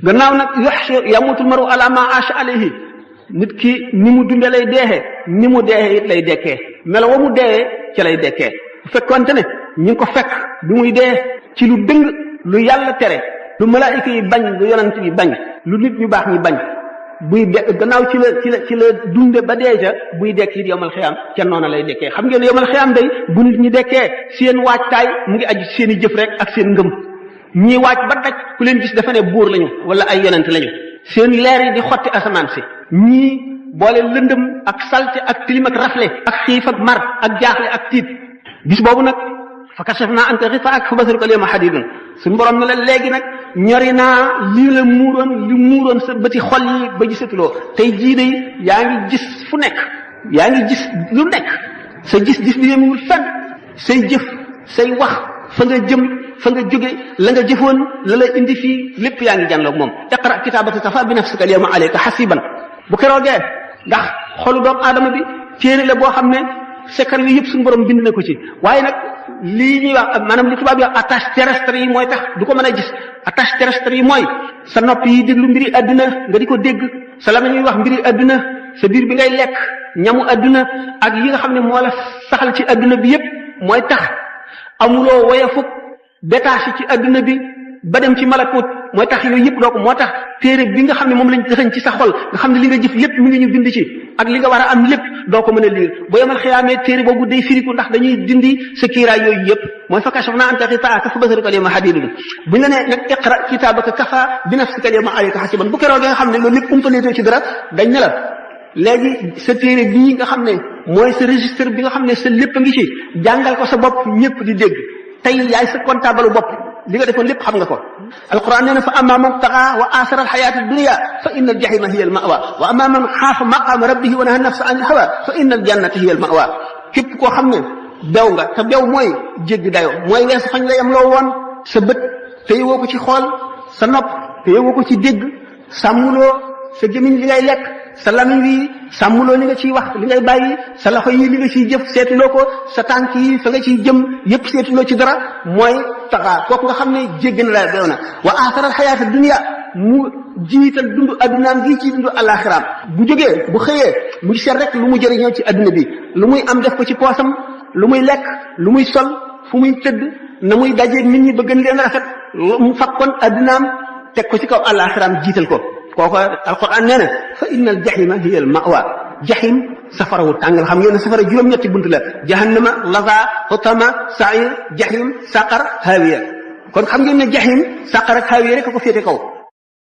gannaaw nag yamutul maru ala ma asha alayhi nit ki ni mu dunde lay deexee ni mu deexee it lay dekkee melo wa mu deexee ca lay dekkee bu fekkonte ne ñu ngi ko fekk bi muy dee ci lu dëng lu yàlla tere lu malaayika yi bañ lu yonent yi bañ lu nit ñu baax ñi bañ buy de gannaaw ci la dunde ba dee ca buy dekk it yomal xiyaam ca noona lay dekkee xam ngeen yomal xiyaam day bu nit ñi dekkee seen waajtaay mu ngi aju seen i jëf rek ak seen ngëm ñii waaj ba daj ku leen gis dafa ne buur lañu wala ay yonent lañu seen leer yi di xotti asamaan si ñii boole lëndëm ak salte ak tilim ak rafle ak xiif ak mar ak jaaxle ak tiit bis boobu nag fa kashafna anka ghitaa'ak fa basaruka al-yawma hadiidun suñu borom ne la léegi nag ñori naa lii la muuroon sa bëti xol yi ba gisatuloo tey jii de yaa ngi gis fu nekk yaa ngi gis lu nekk sa gis-gis bi yemul fenn say jëf say wax fa nga jëm fa nga jóge la nga jëfoon la la indi fii lépp yaa ngi jànloog moom iqra kitaabaka kafaa bi nafsika al-yawma alayka hasiiban bu keroogee ndax xolu doomu aadama bi téere la boo xam ne secret yi yëpp suñu borom bind na ko ci waaye nag lii ñuy wax maanaam li tubaab yi wax attache terrestre yi mooy tax du ko mën a gis attache terrestre yi mooy sa nopp yi déglu mbiri adduna nga di ko dégg sa la ñuy wax mbiri adduna sa biir bi ngay lekk ñamu adduna ak yi nga xam ne moo la saxal ci adduna bi yëpp mooy tax amuloo woyafuk détaché ci adduna bi ba dem ci malakut mooy tax yooyu yëpp doo ko moo tax téere bi nga xam ne moom lañ dëxañ ci sa xol nga xam ne li nga jëf lépp mi ngi ñu bind ci ak li nga war a am lépp doo ko mën a liir bu yemal xiyaamee téere boobu day firiku ndax dañuy dindi sa kiiraay yooyu yëpp mooy fa kashafna anka ghitaa'aka fa basaruka al-yawma hadiidun buñ la ne nag iqra kitaabaka kafaa bi nafsika al-yawma alayka hasiiban bu keroog nga xam ne loolu lépp umpaleetoo ci dara dañ ne la léegi sa téere bii nga xam ne mooy sa registre bi nga xam ne sa lépp a ngi ci jàngal ko sa bopp ñëpp di dégg tey yaay sa comptable bopp li nga defoon lépp xam nga ko alquran nee na fa amma man taxa wa asara alxayata dunia fa inna aljahima hiya almawa wa amma man xaafa maqama rabbihi wa naha nafsa an alhawa fa inna aljannata hiya almawa képp koo xam ne bew nga te bew mooy jéggi dayo mooy weesu fañ la yam loo woon sa bët téye woo ko ci xool sa nopp téye woo ko ci dégg sàmmuloo sa gémmiñ li ngay lekk sa lamiñ wi sàmmuloo li nga ciy wax li ngay bàyyi sa loxo yi li nga ciy jëf seetuloo ko sa tànk yi fa nga ciy jëm yépp seetuloo ci dara mooy taxaa kooku nga xam ne jéggi na la beew na wa aaxaral xayaata dunya mu jiital dundu addunaam gi ci dundu alaxiraam bu jógee bu xëyee mu ngi seet rek lu mu jëriñoo ci adduna bi lu muy am def ko ci poosam lu muy lekk lu muy sol fu muy tëdd na muy dajeeg nit ñi ba gën leen rafet mu fakkoon addunaam teg ko ci kaw alaxiraam jiital ko kooku alquran nee na fa inna al jahima hiya al mawa jahim safara wu tàng xam ngeen ne safara juróom-ñetti bunt la jahannama laza hutama sa'ir jahim saqar hawiya kon xam ngeen ne jahim saqar ak hawiya rek ko féete kaw